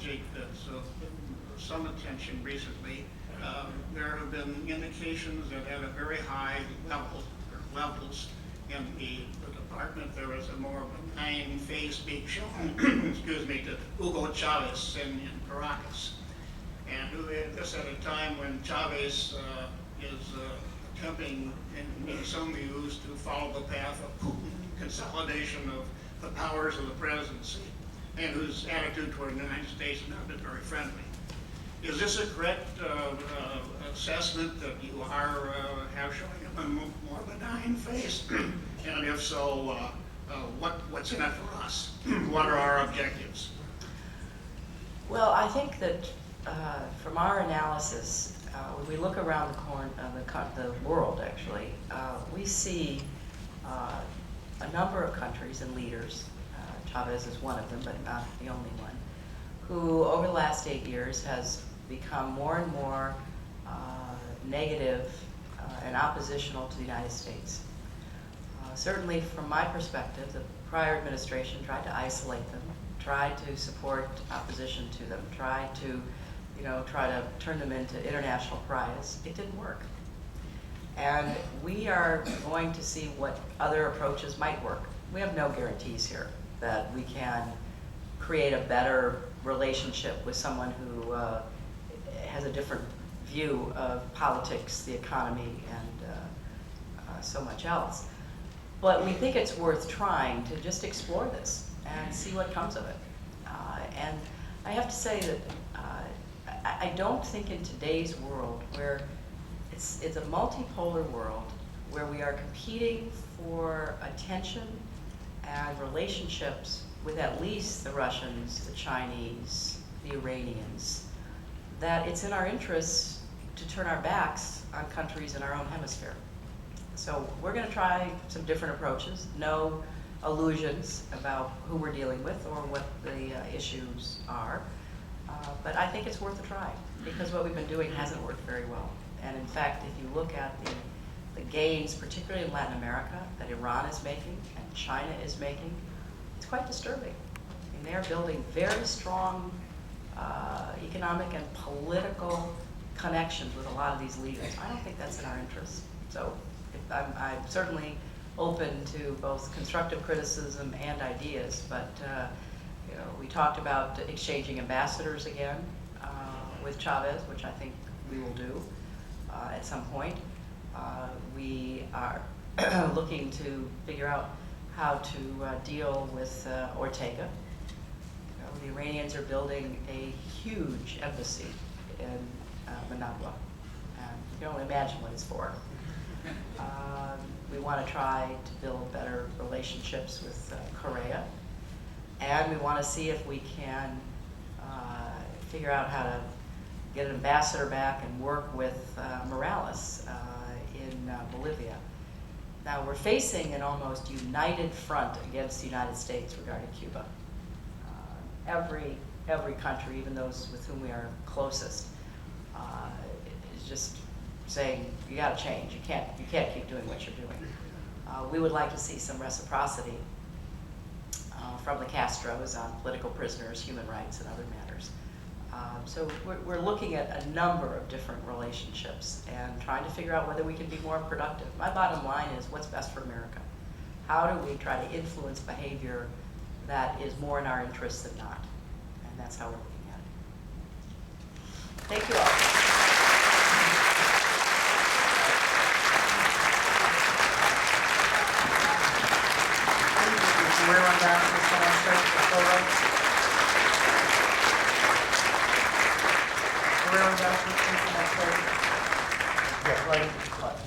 subject that's of some attention recently. There have been indications that at a very high level, or levels in the department, there is a more benign face being shown, excuse me, to Hugo Chavez in Caracas. And this at a time when Chavez is attempting, in some views, to follow the path of Putin, consolidation of the powers of the presidency, and whose attitude toward the United States has not been very friendly. Is this a correct assessment that you have showing a more benign face? And if so, what's in it for us? What are our objectives? Well, I think that from our analysis, when we look around the world, actually, we see a number of countries and leaders, Chavez is one of them, but not the only one, who over the last 8 years has become more and more negative and oppositional to the United States. Certainly from my perspective, the prior administration tried to isolate them, tried to support opposition to them, tried to turn them into international pariahs. It didn't work. And we are going to see what other approaches might work. We have no guarantees here that we can create a better relationship with someone who has a different view of politics, the economy, and so much else. But we think it's worth trying to just explore this and see what comes of it. And I have to say that I don't think in today's world, where it's a multipolar world, where we are competing for attention and relationships with at least the Russians, the Chinese, the Iranians, that it's in our interests to turn our backs on countries in our own hemisphere. So we're going to try some different approaches, no illusions about who we're dealing with or what the issues are. But I think it's worth a try, because what we've been doing hasn't worked very well. And in fact, if you look at the gains, particularly in Latin America, that Iran is making and China is making, it's quite disturbing. I mean, they're building very strong economic and political connections with a lot of these leaders. I don't think that's in our interest. So I'm certainly open to both constructive criticism and ideas, but we talked about exchanging ambassadors again with Chavez, which I think we will do at some point. We are looking to figure out how to deal with Ortega. The Iranians are building a huge embassy in Managua, and you can only imagine what it's for. We want to try to build better relationships with Korea, and we want to see if we can figure out how to get an ambassador back and work with Morales in Bolivia. Now we're facing an almost united front against the United States regarding Cuba. Every country, even those with whom we are closest, is just saying, you got to change. You can't keep doing what you're doing. We would like to see some reciprocity from the Castros on political prisoners, human rights, and other matters. So we're looking at a number of different relationships and trying to figure out whether we can be more productive. My bottom line is, what's best for America? How do we try to influence behavior that is more in our interest than not? And that's how we're looking at it. Thank you all. Where on that is going to start the photo? Where on that is going to start? Yeah, right at the front.